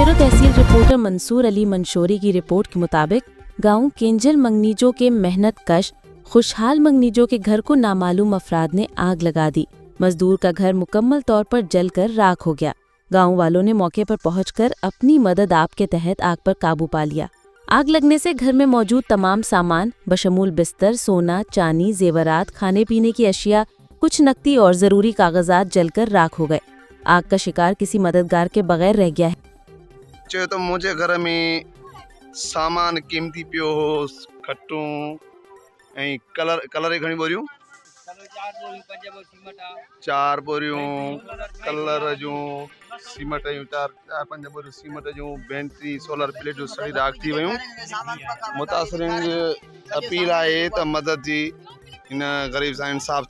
नौशहरो तहसील reporter Mansoor Ali मंशोरी की report के मुताबिक गांव केंजल मंगनीजो के मेहनत कश खुशहाल मंगनीजो के घर को नामालूम अफराद ने आग लगा दी। मजदूर का घर मुकम्मल तौर पर जलकर राख हो गया। गांव वालों ने मौके पर पहुंचकर अपनी मदद आप के तहत आग पर काबू पा लिया। आग लगने से घर में मौजूद तमाम सामान बशमूल बिस्तर, सोना, चांदी, जेवरात, खाने पीने की अशिया, कुछ नकदी और जरूरी कागजात जलकर राख हो गए। आग का शिकार किसी मददगार के बगैर रह गया है। तो मुझे घर में सामान कीमती पियो हो, खट्टू ऐं कलर घणी बोरियूं, 4 बोरियूं कलर जूं, सीमेंट जूं 4-5 बोरियूं सीमेंट जूं, बैटरी सोलर प्लेटूं सड़ी राख थी वयूं। मुतासिरीन जी अपील आहे त मदद जी इन ग़रीब सां इंसाफ़